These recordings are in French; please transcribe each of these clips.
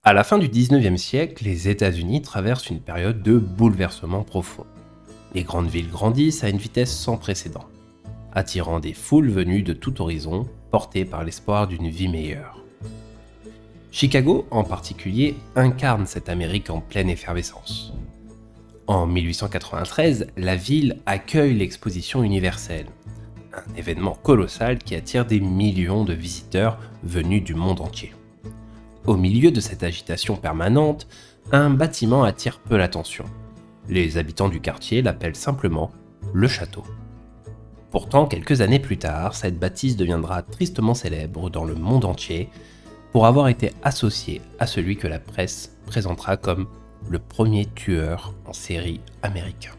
À la fin du 19e siècle, les États-Unis traversent une période de bouleversement profond. Les grandes villes grandissent à une vitesse sans précédent, attirant des foules venues de tout horizon, portées par l'espoir d'une vie meilleure. Chicago, en particulier, incarne cette Amérique en pleine effervescence. En 1893, la ville accueille l'exposition universelle, un événement colossal qui attire des millions de visiteurs venus du monde entier. Au milieu de cette agitation permanente, un bâtiment attire peu l'attention. Les habitants du quartier l'appellent simplement le château. Pourtant, quelques années plus tard, cette bâtisse deviendra tristement célèbre dans le monde entier pour avoir été associée à celui que la presse présentera comme le premier tueur en série américain.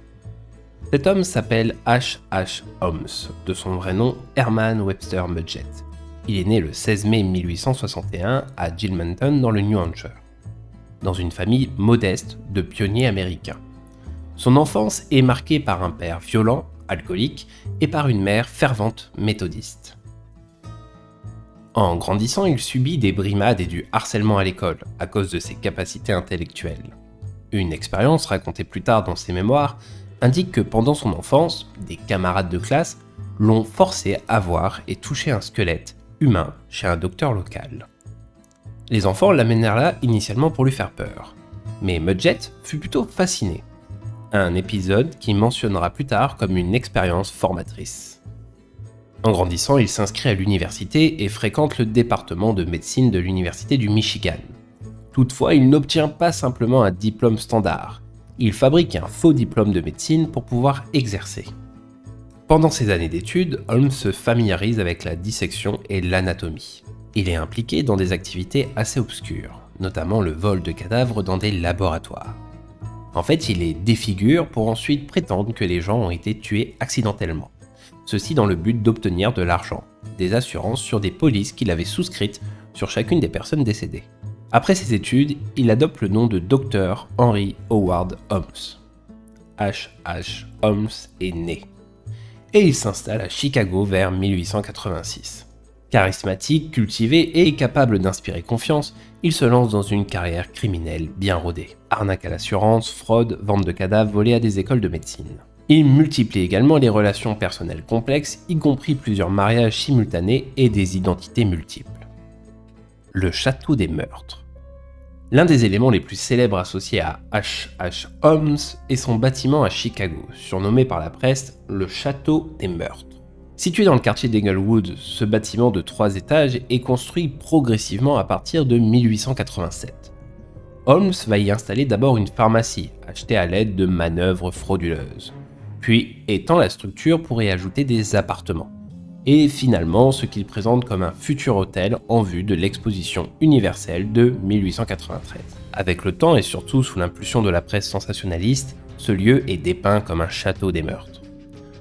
Cet homme s'appelle H.H. Holmes, de son vrai nom Herman Webster Mudgett. Il est né le 16 mai 1861 à Gilmanton dans le New Hampshire, dans une famille modeste de pionniers américains. Son enfance est marquée par un père violent, alcoolique, et par une mère fervente méthodiste. En grandissant, il subit des brimades et du harcèlement à l'école à cause de ses capacités intellectuelles. Une expérience racontée plus tard dans ses mémoires indique que pendant son enfance, des camarades de classe l'ont forcé à voir et toucher un squelette humain chez un docteur local. Les enfants l'amenèrent là initialement pour lui faire peur, mais Mudgett fut plutôt fasciné. Un épisode qu'il mentionnera plus tard comme une expérience formatrice. En grandissant, il s'inscrit à l'université et fréquente le département de médecine de l'université du Michigan. Toutefois, il n'obtient pas simplement un diplôme standard. Il fabrique un faux diplôme de médecine pour pouvoir exercer. Pendant ses années d'études, Holmes se familiarise avec la dissection et l'anatomie. Il est impliqué dans des activités assez obscures, notamment le vol de cadavres dans des laboratoires. En fait, il les défigure pour ensuite prétendre que les gens ont été tués accidentellement. Ceci dans le but d'obtenir de l'argent, des assurances sur des polices qu'il avait souscrites sur chacune des personnes décédées. Après ses études, il adopte le nom de Dr. Henry Howard Holmes. H.H. Holmes est né. Et il s'installe à Chicago vers 1886. Charismatique, cultivé et capable d'inspirer confiance, il se lance dans une carrière criminelle bien rodée. Arnaque à l'assurance, fraude, vente de cadavres volés à des écoles de médecine. Il multiplie également les relations personnelles complexes, y compris plusieurs mariages simultanés et des identités multiples. Le château des meurtres. L'un des éléments les plus célèbres associés à H.H. Holmes est son bâtiment à Chicago, surnommé par la presse le château des meurtres. Situé dans le quartier d'Englewood, ce bâtiment de 3 étages est construit progressivement à partir de 1887. Holmes va y installer d'abord une pharmacie, achetée à l'aide de manœuvres frauduleuses, puis étend la structure pour y ajouter des appartements, et finalement ce qu'il présente comme un futur hôtel en vue de l'exposition universelle de 1893. Avec le temps et surtout sous l'impulsion de la presse sensationnaliste, ce lieu est dépeint comme un château des meurtres.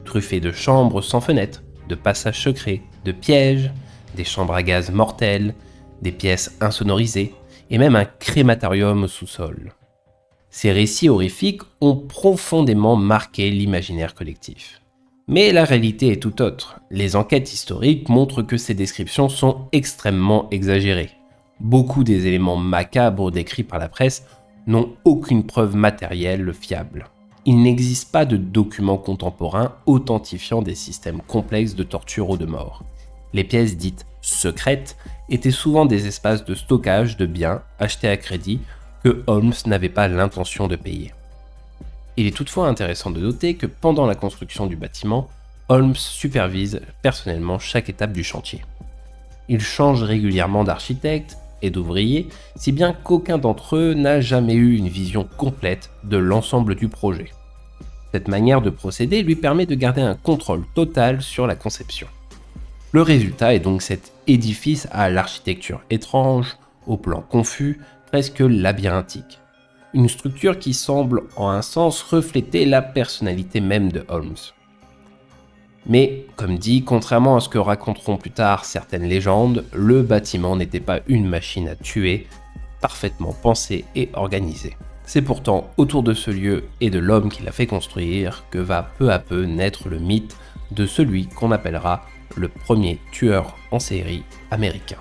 Truffé de chambres sans fenêtres, de passages secrets, de pièges, des chambres à gaz mortelles, des pièces insonorisées, et même un crématorium au sous-sol. Ces récits horrifiques ont profondément marqué l'imaginaire collectif. Mais la réalité est tout autre. Les enquêtes historiques montrent que ces descriptions sont extrêmement exagérées. Beaucoup des éléments macabres décrits par la presse n'ont aucune preuve matérielle fiable. Il n'existe pas de documents contemporains authentifiant des systèmes complexes de torture ou de mort. Les pièces dites secrètes étaient souvent des espaces de stockage de biens achetés à crédit que Holmes n'avait pas l'intention de payer. Il est toutefois intéressant de noter que pendant la construction du bâtiment, Holmes supervise personnellement chaque étape du chantier. Il change régulièrement d'architecte et d'ouvrier, si bien qu'aucun d'entre eux n'a jamais eu une vision complète de l'ensemble du projet. Cette manière de procéder lui permet de garder un contrôle total sur la conception. Le résultat est donc cet édifice à l'architecture étrange, au plan confus, presque labyrinthique. Une structure qui semble en un sens refléter la personnalité même de Holmes. Mais, comme dit, contrairement à ce que raconteront plus tard certaines légendes, le bâtiment n'était pas une machine à tuer, parfaitement pensée et organisée. C'est pourtant autour de ce lieu et de l'homme qui l'a fait construire que va peu à peu naître le mythe de celui qu'on appellera le premier tueur en série américain.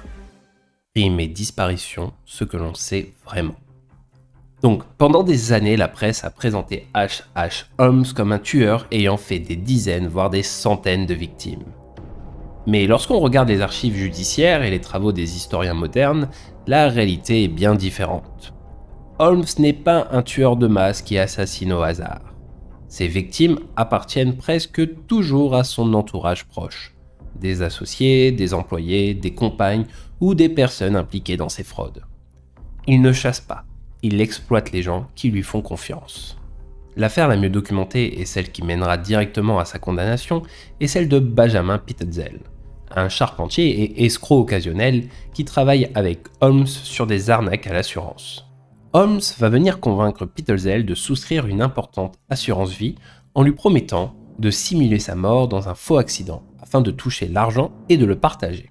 Crime et disparition, ce que l'on sait vraiment. Donc, pendant des années, la presse a présenté H.H. Holmes comme un tueur ayant fait des dizaines, voire des centaines de victimes. Mais lorsqu'on regarde les archives judiciaires et les travaux des historiens modernes, la réalité est bien différente. Holmes n'est pas un tueur de masse qui assassine au hasard. Ses victimes appartiennent presque toujours à son entourage proche. Des associés, des employés, des compagnes ou des personnes impliquées dans ces fraudes. Il ne chasse pas, il exploite les gens qui lui font confiance. L'affaire la mieux documentée et celle qui mènera directement à sa condamnation est celle de Benjamin Pitezel, un charpentier et escroc occasionnel qui travaille avec Holmes sur des arnaques à l'assurance. Holmes va venir convaincre Pitezel de souscrire une importante assurance vie en lui promettant de simuler sa mort dans un faux accident afin de toucher l'argent et de le partager.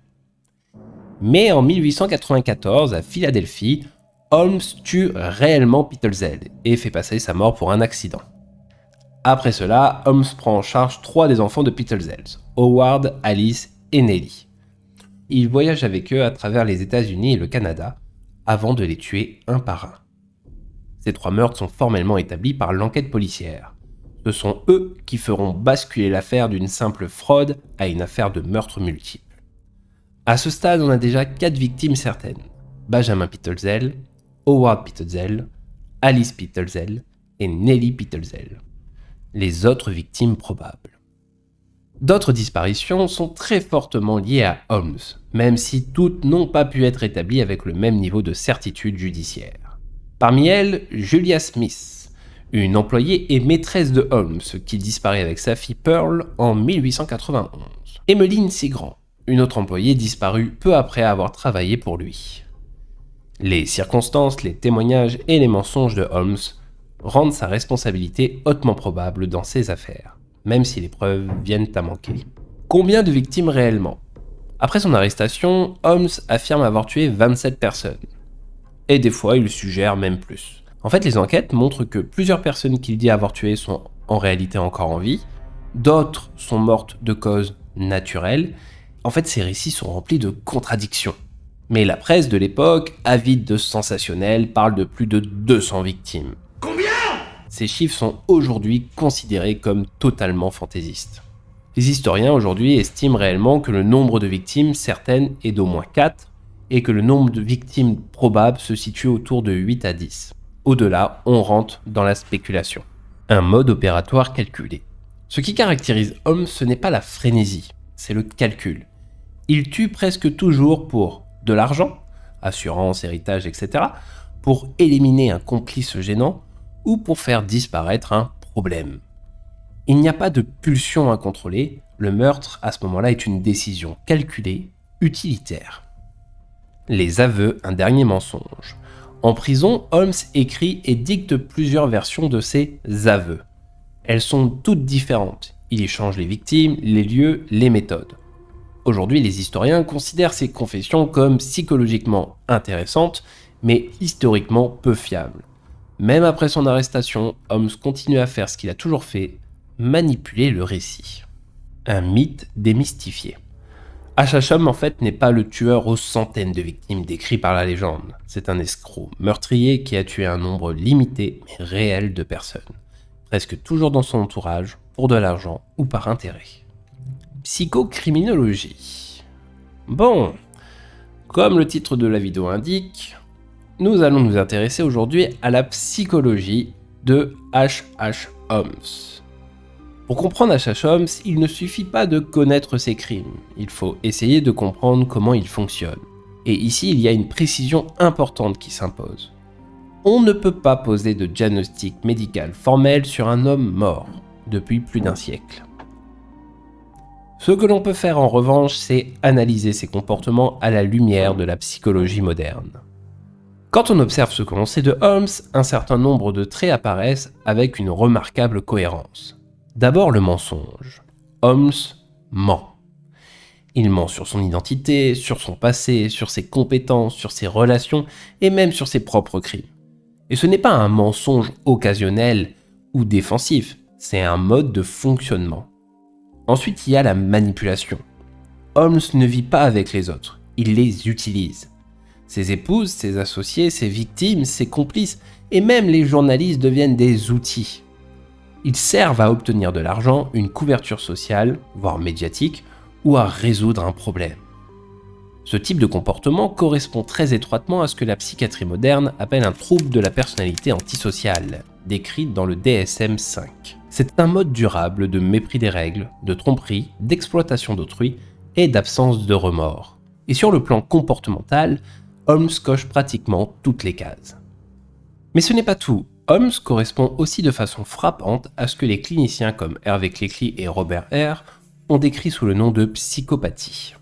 Mais en 1894, à Philadelphie, Holmes tue réellement Pitezel et fait passer sa mort pour un accident. Après cela, Holmes prend en charge 3 des enfants de Pitezel, Howard, Alice et Nellie. Il voyage avec eux à travers les États-Unis et le Canada avant de les tuer un par un. Ces 3 meurtres sont formellement établis par l'enquête policière. Ce sont eux qui feront basculer l'affaire d'une simple fraude à une affaire de meurtre multiple. À ce stade, on a déjà 4 victimes certaines. Benjamin Pitezel, Howard Pitezel, Alice Pitezel et Nellie Pitezel. Les autres victimes probables. D'autres disparitions sont très fortement liées à Holmes, même si toutes n'ont pas pu être établies avec le même niveau de certitude judiciaire. Parmi elles, Julia Smith, une employée et maîtresse de Holmes qui disparaît avec sa fille Pearl en 1891. Emmeline Cigrand, une autre employée disparue peu après avoir travaillé pour lui. Les circonstances, les témoignages et les mensonges de Holmes rendent sa responsabilité hautement probable dans ces affaires, même si les preuves viennent à manquer. Combien de victimes réellement ? Après son arrestation, Holmes affirme avoir tué 27 personnes. Et des fois, il suggère même plus. En fait, les enquêtes montrent que plusieurs personnes qu'il dit avoir tuées sont en réalité encore en vie, d'autres sont mortes de causes naturelles. En fait, ces récits sont remplis de contradictions. Mais la presse de l'époque, avide de sensationnel, parle de plus de 200 victimes. Combien ? Ces chiffres sont aujourd'hui considérés comme totalement fantaisistes. Les historiens aujourd'hui estiment réellement que le nombre de victimes certaines est d'au moins 4 et que le nombre de victimes probables se situe autour de 8 à 10. Au-delà, on rentre dans la spéculation. Un mode opératoire calculé. Ce qui caractérise Holmes, ce n'est pas la frénésie, c'est le calcul. Il tue presque toujours pour de l'argent, assurance, héritage, etc., pour éliminer un complice gênant ou pour faire disparaître un problème. Il n'y a pas de pulsion à contrôler, le meurtre à ce moment-là est une décision calculée, utilitaire. Les aveux, un dernier mensonge. En prison, Holmes écrit et dicte plusieurs versions de ses aveux. Elles sont toutes différentes. Il y change les victimes, les lieux, les méthodes. Aujourd'hui, les historiens considèrent ces confessions comme psychologiquement intéressantes, mais historiquement peu fiables. Même après son arrestation, Holmes continue à faire ce qu'il a toujours fait, manipuler le récit. Un mythe démystifié. H.H. Holmes, en fait, n'est pas le tueur aux centaines de victimes décrit par la légende. C'est un escroc meurtrier qui a tué un nombre limité mais réel de personnes, presque toujours dans son entourage, pour de l'argent ou par intérêt. Psychocriminologie. Bon, comme le titre de la vidéo indique, nous allons nous intéresser aujourd'hui à la psychologie de H.H. Holmes. Pour comprendre H.H. Holmes, il ne suffit pas de connaître ses crimes, il faut essayer de comprendre comment ils fonctionnent. Et ici, il y a une précision importante qui s'impose. On ne peut pas poser de diagnostic médical formel sur un homme mort depuis plus d'un siècle. Ce que l'on peut faire en revanche, c'est analyser ses comportements à la lumière de la psychologie moderne. Quand on observe ce que l'on sait de Holmes, un certain nombre de traits apparaissent avec une remarquable cohérence. D'abord le mensonge. Holmes ment. Il ment sur son identité, sur son passé, sur ses compétences, sur ses relations et même sur ses propres crimes. Et ce n'est pas un mensonge occasionnel ou défensif, c'est un mode de fonctionnement. Ensuite, il y a la manipulation. Holmes ne vit pas avec les autres, il les utilise. Ses épouses, ses associés, ses victimes, ses complices, et même les journalistes deviennent des outils. Ils servent à obtenir de l'argent, une couverture sociale, voire médiatique, ou à résoudre un problème. Ce type de comportement correspond très étroitement à ce que la psychiatrie moderne appelle un trouble de la personnalité antisociale, décrit dans le DSM-5. C'est un mode durable de mépris des règles, de tromperie, d'exploitation d'autrui et d'absence de remords. Et sur le plan comportemental, Holmes coche pratiquement toutes les cases. Mais ce n'est pas tout. Holmes correspond aussi de façon frappante à ce que les cliniciens comme Hervé Clecquely et Robert Hare ont décrit sous le nom de psychopathie.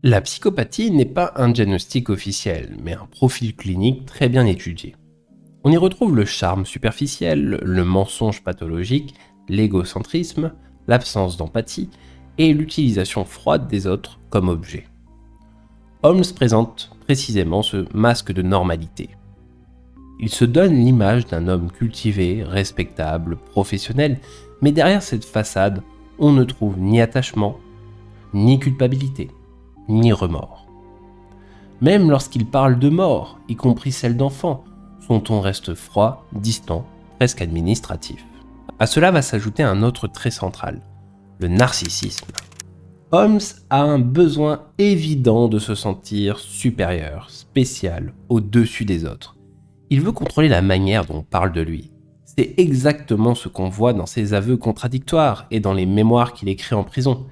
La psychopathie n'est pas un diagnostic officiel, mais un profil clinique très bien étudié. On y retrouve le charme superficiel, le mensonge pathologique, l'égocentrisme, l'absence d'empathie et l'utilisation froide des autres comme objet. Holmes présente précisément ce masque de normalité. Il se donne l'image d'un homme cultivé, respectable, professionnel, mais derrière cette façade, on ne trouve ni attachement, ni culpabilité, ni remords. Même lorsqu'il parle de mort, y compris celle d'enfants, son ton reste froid, distant, presque administratif. À cela va s'ajouter un autre trait central, le narcissisme. Holmes a un besoin évident de se sentir supérieur, spécial, au-dessus des autres. Il veut contrôler la manière dont on parle de lui. C'est exactement ce qu'on voit dans ses aveux contradictoires et dans les mémoires qu'il écrit en prison.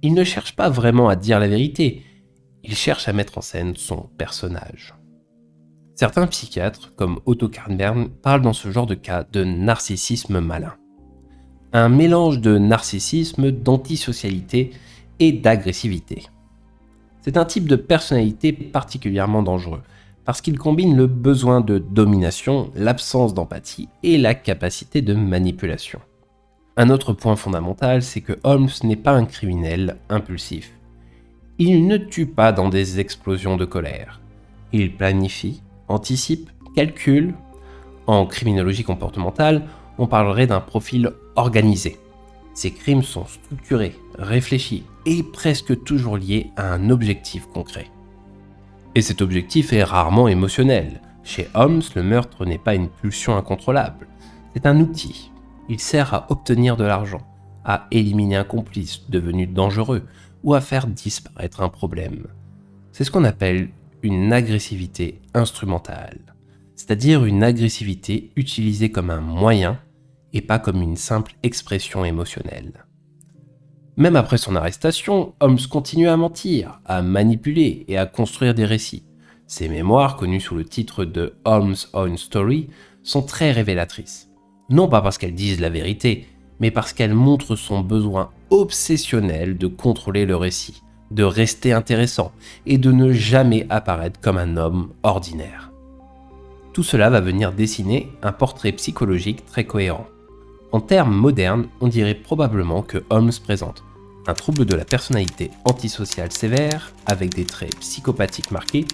Il ne cherche pas vraiment à dire la vérité, il cherche à mettre en scène son personnage. Certains psychiatres, comme Otto Kernberg, parlent dans ce genre de cas de narcissisme malin. Un mélange de narcissisme, d'antisocialité et d'agressivité. C'est un type de personnalité particulièrement dangereux, parce qu'il combine le besoin de domination, l'absence d'empathie et la capacité de manipulation. Un autre point fondamental, c'est que Holmes n'est pas un criminel impulsif. Il ne tue pas dans des explosions de colère. Il planifie, anticipe, calcule. En criminologie comportementale, on parlerait d'un profil organisé. Ses crimes sont structurés, réfléchis et presque toujours liés à un objectif concret. Et cet objectif est rarement émotionnel. Chez Holmes, le meurtre n'est pas une pulsion incontrôlable, c'est un outil. Il sert à obtenir de l'argent, à éliminer un complice devenu dangereux ou à faire disparaître un problème. C'est ce qu'on appelle une agressivité instrumentale, c'est-à-dire une agressivité utilisée comme un moyen et pas comme une simple expression émotionnelle. Même après son arrestation, Holmes continue à mentir, à manipuler et à construire des récits. Ses mémoires, connues sous le titre de Holmes' Own Story, sont très révélatrices. Non pas parce qu'elles disent la vérité, mais parce qu'elles montrent son besoin obsessionnel de contrôler le récit, de rester intéressant et de ne jamais apparaître comme un homme ordinaire. Tout cela va venir dessiner un portrait psychologique très cohérent. En termes modernes, on dirait probablement que Holmes présente un trouble de la personnalité antisociale sévère avec des traits psychopathiques marqués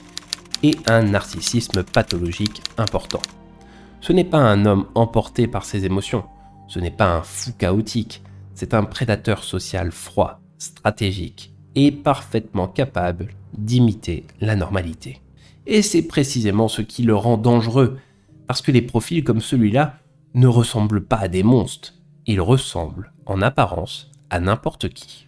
et un narcissisme pathologique important. Ce n'est pas un homme emporté par ses émotions, ce n'est pas un fou chaotique, c'est un prédateur social froid, stratégique et parfaitement capable d'imiter la normalité. Et c'est précisément ce qui le rend dangereux, parce que les profils comme celui-là ne ressemblent pas à des monstres, ils ressemblent, en apparence, à n'importe qui.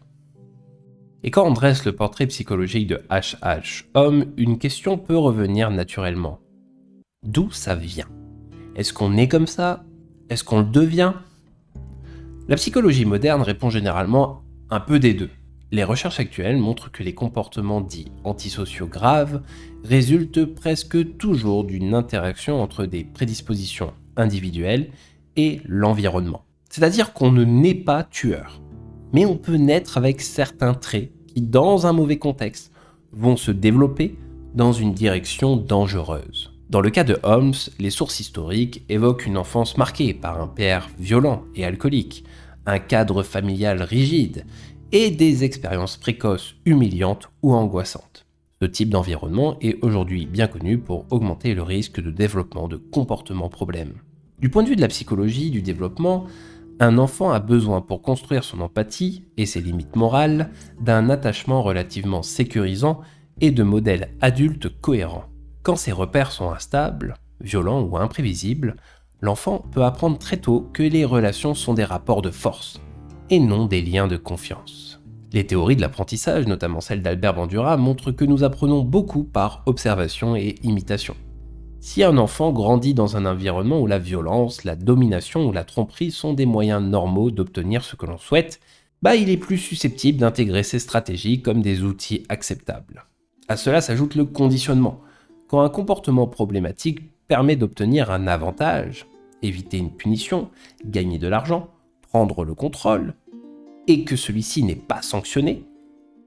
Et quand on dresse le portrait psychologique de H.H. Holmes, une question peut revenir naturellement. D'où ça vient ? Est-ce qu'on est comme ça ? Est-ce qu'on le devient ? La psychologie moderne répond généralement un peu des deux. Les recherches actuelles montrent que les comportements dits antisociaux graves résultent presque toujours d'une interaction entre des prédispositions individuelles et l'environnement. C'est-à-dire qu'on ne naît pas tueur, mais on peut naître avec certains traits qui, dans un mauvais contexte, vont se développer dans une direction dangereuse. Dans le cas de Holmes, les sources historiques évoquent une enfance marquée par un père violent et alcoolique, un cadre familial rigide et des expériences précoces humiliantes ou angoissantes. Ce type d'environnement est aujourd'hui bien connu pour augmenter le risque de développement de comportements problèmes. Du point de vue de la psychologie du développement, un enfant a besoin pour construire son empathie et ses limites morales d'un attachement relativement sécurisant et de modèles adultes cohérents. Quand ces repères sont instables, violents ou imprévisibles, l'enfant peut apprendre très tôt que les relations sont des rapports de force et non des liens de confiance. Les théories de l'apprentissage, notamment celle d'Albert Bandura, montrent que nous apprenons beaucoup par observation et imitation. Si un enfant grandit dans un environnement où la violence, la domination ou la tromperie sont des moyens normaux d'obtenir ce que l'on souhaite, il est plus susceptible d'intégrer ces stratégies comme des outils acceptables. À cela s'ajoute le conditionnement. Quand un comportement problématique permet d'obtenir un avantage, éviter une punition, gagner de l'argent, prendre le contrôle, et que celui-ci n'est pas sanctionné,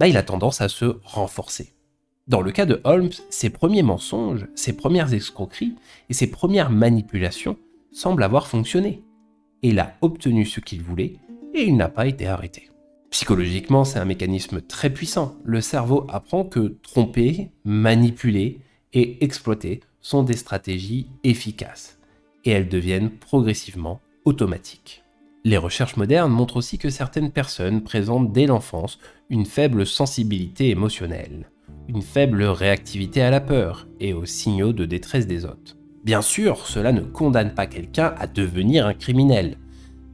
il a tendance à se renforcer. Dans le cas de Holmes, ses premiers mensonges, ses premières escroqueries et ses premières manipulations semblent avoir fonctionné. Et il a obtenu ce qu'il voulait et il n'a pas été arrêté. Psychologiquement, c'est un mécanisme très puissant. Le cerveau apprend que tromper, manipuler et exploiter sont des stratégies efficaces et elles deviennent progressivement automatiques. Les recherches modernes montrent aussi que certaines personnes présentent dès l'enfance une faible sensibilité émotionnelle, une faible réactivité à la peur et aux signaux de détresse des autres. Bien sûr, cela ne condamne pas quelqu'un à devenir un criminel,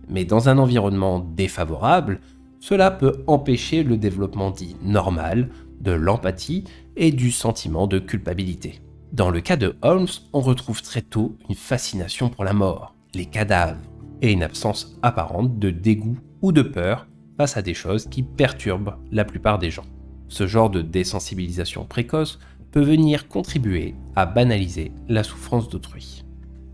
mais dans un environnement défavorable, cela peut empêcher le développement dit normal de l'empathie et du sentiment de culpabilité. Dans le cas de Holmes, on retrouve très tôt une fascination pour la mort, les cadavres, et une absence apparente de dégoût ou de peur face à des choses qui perturbent la plupart des gens. Ce genre de désensibilisation précoce peut venir contribuer à banaliser la souffrance d'autrui.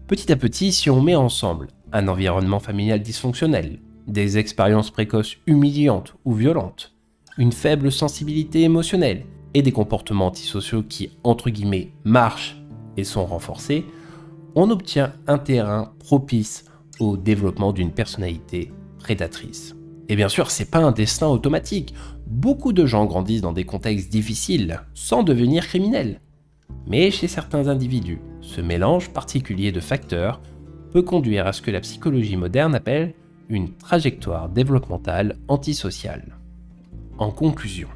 Petit à petit, si on met ensemble un environnement familial dysfonctionnel, des expériences précoces humiliantes ou violentes, une faible sensibilité émotionnelle et des comportements antisociaux qui, entre guillemets, marchent et sont renforcés, on obtient un terrain propice au développement d'une personnalité prédatrice. Et bien sûr, c'est pas un destin automatique. Beaucoup de gens grandissent dans des contextes difficiles sans devenir criminels. Mais chez certains individus, ce mélange particulier de facteurs peut conduire à ce que la psychologie moderne appelle une trajectoire développementale antisociale. En conclusion,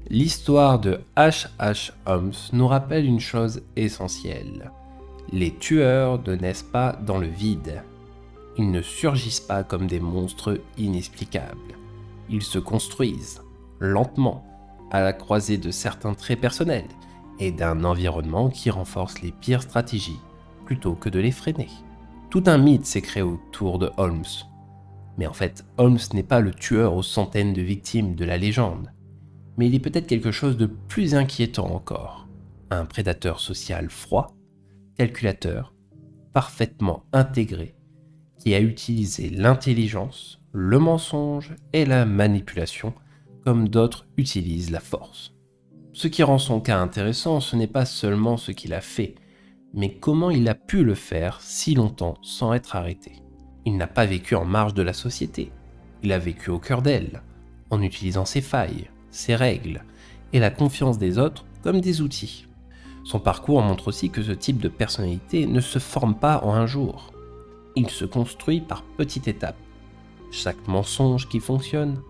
l'histoire de H.H. Holmes nous rappelle une chose essentielle. Les tueurs ne naissent pas dans le vide. Ils ne surgissent pas comme des monstres inexplicables. Ils se construisent, lentement, à la croisée de certains traits personnels et d'un environnement qui renforce les pires stratégies, plutôt que de les freiner. Tout un mythe s'est créé autour de Holmes. Mais en fait, Holmes n'est pas le tueur aux centaines de victimes de la légende. Mais il est peut-être quelque chose de plus inquiétant encore. Un prédateur social froid, calculateur, parfaitement intégré, qui a utilisé l'intelligence, le mensonge et la manipulation comme d'autres utilisent la force. Ce qui rend son cas intéressant, ce n'est pas seulement ce qu'il a fait, mais comment il a pu le faire si longtemps sans être arrêté. Il n'a pas vécu en marge de la société, il a vécu au cœur d'elle, en utilisant ses failles, ses règles et la confiance des autres comme des outils. Son parcours montre aussi que ce type de personnalité ne se forme pas en un jour. Il se construit par petites étapes. Chaque mensonge qui fonctionne,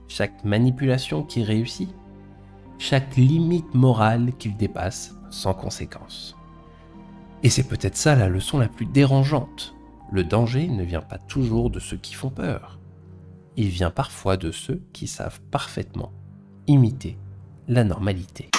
chaque manipulation qui réussit, chaque limite morale qu'il dépasse sans conséquence. Et c'est peut-être ça la leçon la plus dérangeante. Le danger ne vient pas toujours de ceux qui font peur. Il vient parfois de ceux qui savent parfaitement imiter la normalité.